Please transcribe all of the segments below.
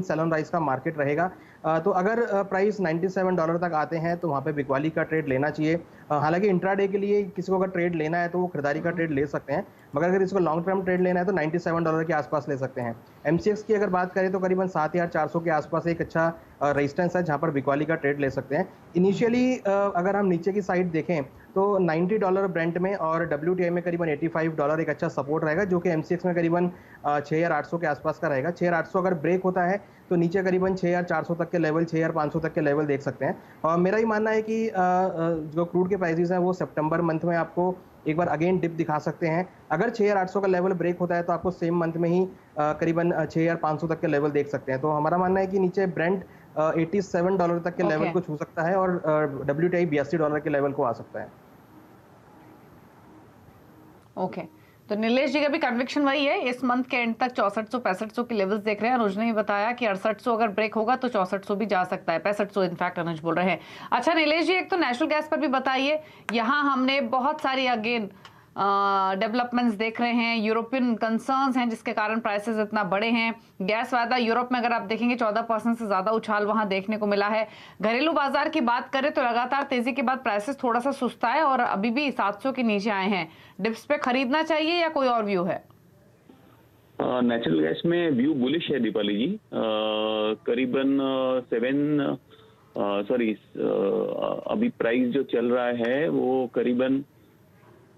Selan rice का market रहेगा। तो अगर प्राइस $97 तक आते हैं तो वहाँ पे बिकवाली का ट्रेड लेना चाहिए। हालांकि इंट्राडे के लिए किसी को अगर ट्रेड लेना है तो वो खरीदारी का ट्रेड ले सकते हैं, मगर अगर इसको लॉन्ग टर्म ट्रेड लेना है तो $97 के आसपास ले सकते हैं। एमसीएक्स की अगर बात करें तो करीबन 7400 के आसपास एक अच्छा रेजिस्टेंस है जहाँ पर बिकवाली का ट्रेड ले सकते हैं। इनिशियली अगर हम नीचे की साइड देखें तो $90 ब्रेंट में और WTI में करीबन $85 एक अच्छा सपोर्ट रहेगा, जो कि एमसीएक्स में करीबन 6800 के आसपास का रहेगा। 6800 अगर ब्रेक होता है तो नीचे करीबन 6400 तक के लेवल, 6500 तक के लेवल देख सकते हैं। और मेरा ही मानना है कि जो क्रूड के प्राइसेस हैं वो सितंबर मंथ में आपको एक बार अगेन डिप दिखा सकते हैं। अगर 6800 का लेवल ब्रेक होता है तो आपको सेम मंथ में ही करीबन 6500 तक के लेवल देख सकते हैं। तो हमारा मानना है कि नीचे ब्रेंट $87 तक के लेवल को छू सकता है और WTI $82 के लेवल को आ सकता है। ओके, तो नीलेश जी का भी कन्विक्शन वही है, इस मंथ के एंड तक 6400-6500 के लेवल्स देख रहे हैं। अनुज ने भी बताया कि 6800 अगर ब्रेक होगा तो 6400 भी जा सकता है, 6500 इनफैक्ट अनुज बोल रहे हैं। अच्छा नीलेश जी, एक तो नेचुरल गैस पर भी बताइए, यहाँ हमने बहुत सारी अगेन डेवलपमेंट्स देख रहे हैं, यूरोपियन कंसर्न्स हैं जिसके कारण प्राइसेस इतना बढ़े हैं। गैस वायदा यूरोप में अगर आप देखेंगे 14% से ज्यादा उछाल वहां देखने को मिला है। घरेलू बाजार की बात करें तो लगातार तेजी के बाद प्राइसेस थोड़ा सा सुस्ता है और अभी भी 700 के नीचे आए हैं। डिप्स पे खरीदना चाहिए या कोई और व्यू है? नेचुरल गैस में व्यू बुलिश है दीपाली जी। करीबन अभी प्राइस जो चल रहा है वो करीबन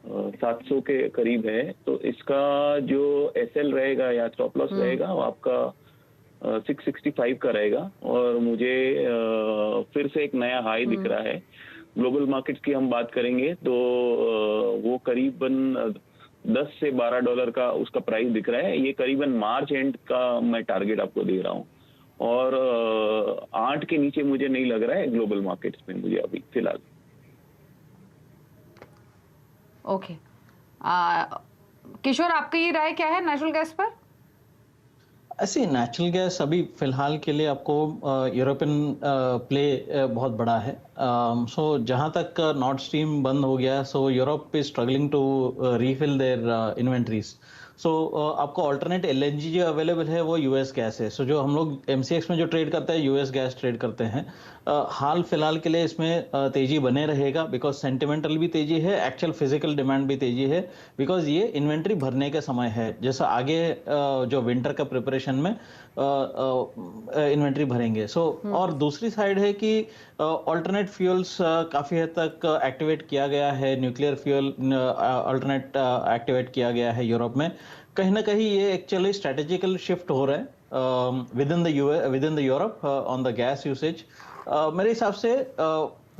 700 के करीब है। तो इसका जो एसएल रहेगा या स्टॉप लॉस रहेगा वो आपका 665 का रहेगा और मुझे फिर से एक नया हाई दिख रहा है। ग्लोबल मार्केट्स की हम बात करेंगे तो वो करीबन $10 से $12 का उसका प्राइस दिख रहा है। ये करीबन मार्च एंड का मैं टारगेट आपको दे रहा हूँ और 8 के नीचे मुझे नहीं लग रहा है ग्लोबल मार्केट्स में मुझे अभी फिलहाल। ओके, किशोर आपकी ये राय क्या है नेचुरल गैस पर? ऐसे नेचुरल गैस अभी फिलहाल के लिए आपको यूरोपियन प्ले बहुत बड़ा है। सो जहां तक नॉर्थ स्ट्रीम बंद हो गया, so Europe is struggling to refill their inventories. So आपको ऑल्टरनेट एलएनजी जो अवेलेबल है वो यूएस गैस है। सो जो हम लोग एमसीएक्स में जो ट्रेड करते हैं यूएस गैस ट्रेड करते हैं। हाल फिलहाल के लिए इसमें तेजी बने रहेगा बिकॉज सेंटिमेंटल भी तेजी है, एक्चुअल फिजिकल डिमांड भी तेजी है बिकॉज ये इन्वेंट्री भरने के समय है। जैसा आगे जो विंटर का प्रिपरेशन में इन्वेंट्री भरेंगे। सो और दूसरी साइड है कि ऑल्टरनेट फ्यूल्स काफी हद तक एक्टिवेट किया गया है, न्यूक्लियर फ्यूल ऑल्टरनेट एक्टिवेट किया गया है यूरोप में। कहीं ना कहीं ये एक्चुअली स्ट्रेटेजिकल शिफ्ट हो रहा है with in the Europe on the gas usage. मेरे हिसाब से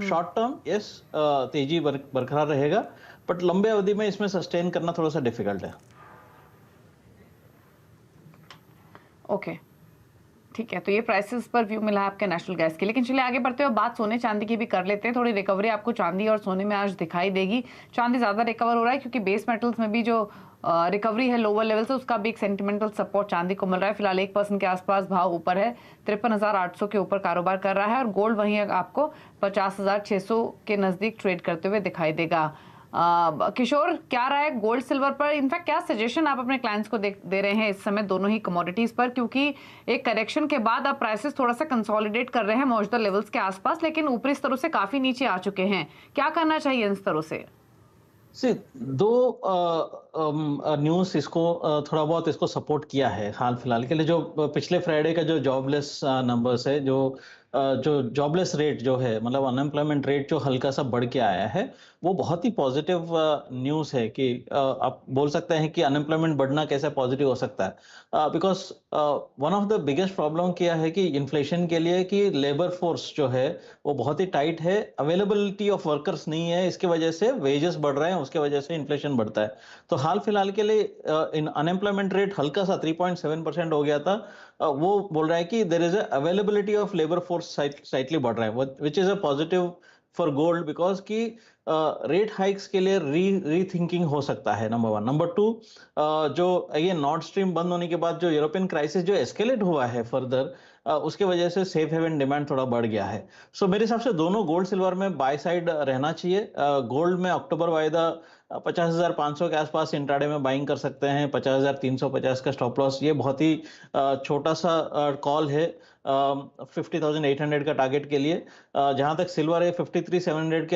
शॉर्ट टर्म यस तेजी बरकरार रहेगा, बट लंबे अवधि में इसमें सस्टेन करना थोड़ा सा डिफिकल्ट है। ओके, ठीक है, तो ये प्राइसेस पर व्यू मिला आपके नेचुरल गैस की। लेकिन चलिए आगे बढ़ते हुए बात सोने चांदी की भी कर लेते हैं। थोड़ी रिकवरी आपको चांदी और सोने में आज दिखाई देगी। चांदी ज्यादा रिकवर हो रहा है क्योंकि बेस मेटल्स में भी जो रिकवरी है लोअर लेवल से, उसका भी एक सेंटिमेंटल सपोर्ट चांदी को मिल रहा है। फिलहाल 1% के आसपास भाव ऊपर है, 53,800 के ऊपर कारोबार कर रहा है और गोल्ड वहीं आपको 50,600 के नजदीक ट्रेड करते हुए दिखाई देगा। किशोर, क्या रहा है गोल्ड सिल्वर पर? इनफैक्ट क्या सजेशन आप अपने क्लाइंट्स को दे रहे हैं इस समय दोनों ही कमोडिटीज पर, क्योंकि एक करेक्शन के बाद अब प्राइसेस थोड़ा सा कंसोलिडेट कर रहे हैं मौजूदा लेवल्स के आसपास, लेकिन ऊपरी स्तरों से काफी नीचे आ चुके हैं। क्या करना चाहिए इन स्तरों से? दो न्यूज इसको थोड़ा बहुत इसको सपोर्ट किया है हाल फिलहाल के लिए। जो पिछले फ्राइडे का जो जॉबलेस नंबर्स है, जो जॉबलेस रेट जो है, मतलब अनएम्प्लॉयमेंट रेट जो हल्का सा बढ़ के आया है, वो बहुत ही पॉजिटिव न्यूज है कि आप बोल सकते हैं कि अनएम्प्लॉयमेंट बढ़ना कैसे पॉजिटिव हो सकता है। Because one of the biggest problem क्या है कि इन्फ्लेशन के लिए कि लेबर फोर्स जो है वो बहुत ही टाइट है, अवेलेबिलिटी ऑफ वर्कर्स नहीं है, इसकी वजह से वेजेस बढ़ रहे हैं, उसके वजह से इन्फ्लेशन बढ़ता है। तो हाल फिलहाल के लिए अनएम्प्लॉयमेंट रेट हल्का सा 3.7% हो गया था। वो बोल रहा है कि there is a availability of labour force slightly बढ़ रहा है, which is a positive for gold because की रेट हाइक्स के लिए रीथिंकिंग हो सकता है, नंबर वन। नंबर टू, जो अगेन नॉर्थ स्ट्रीम बंद होने के बाद जो यूरोपियन क्राइसिस जो एस्केलेट हुआ है फर्दर, उसके वजह से सेफ हेवन डिमांड थोड़ा बढ़ गया है। सो मेरे हिसाब से दोनों गोल्ड सिल्वर में बाय साइड रहना चाहिए। गोल्ड में अक्टूबर वायदा 50,500 के आसपास इंट्राडे में बाइंग कर सकते हैं। 50,350 का स्टॉप लॉस, ये बहुत ही छोटा सा कॉल है 50,800 का टारगेट के लिए। जहां तक सिल्वर है 53,700 के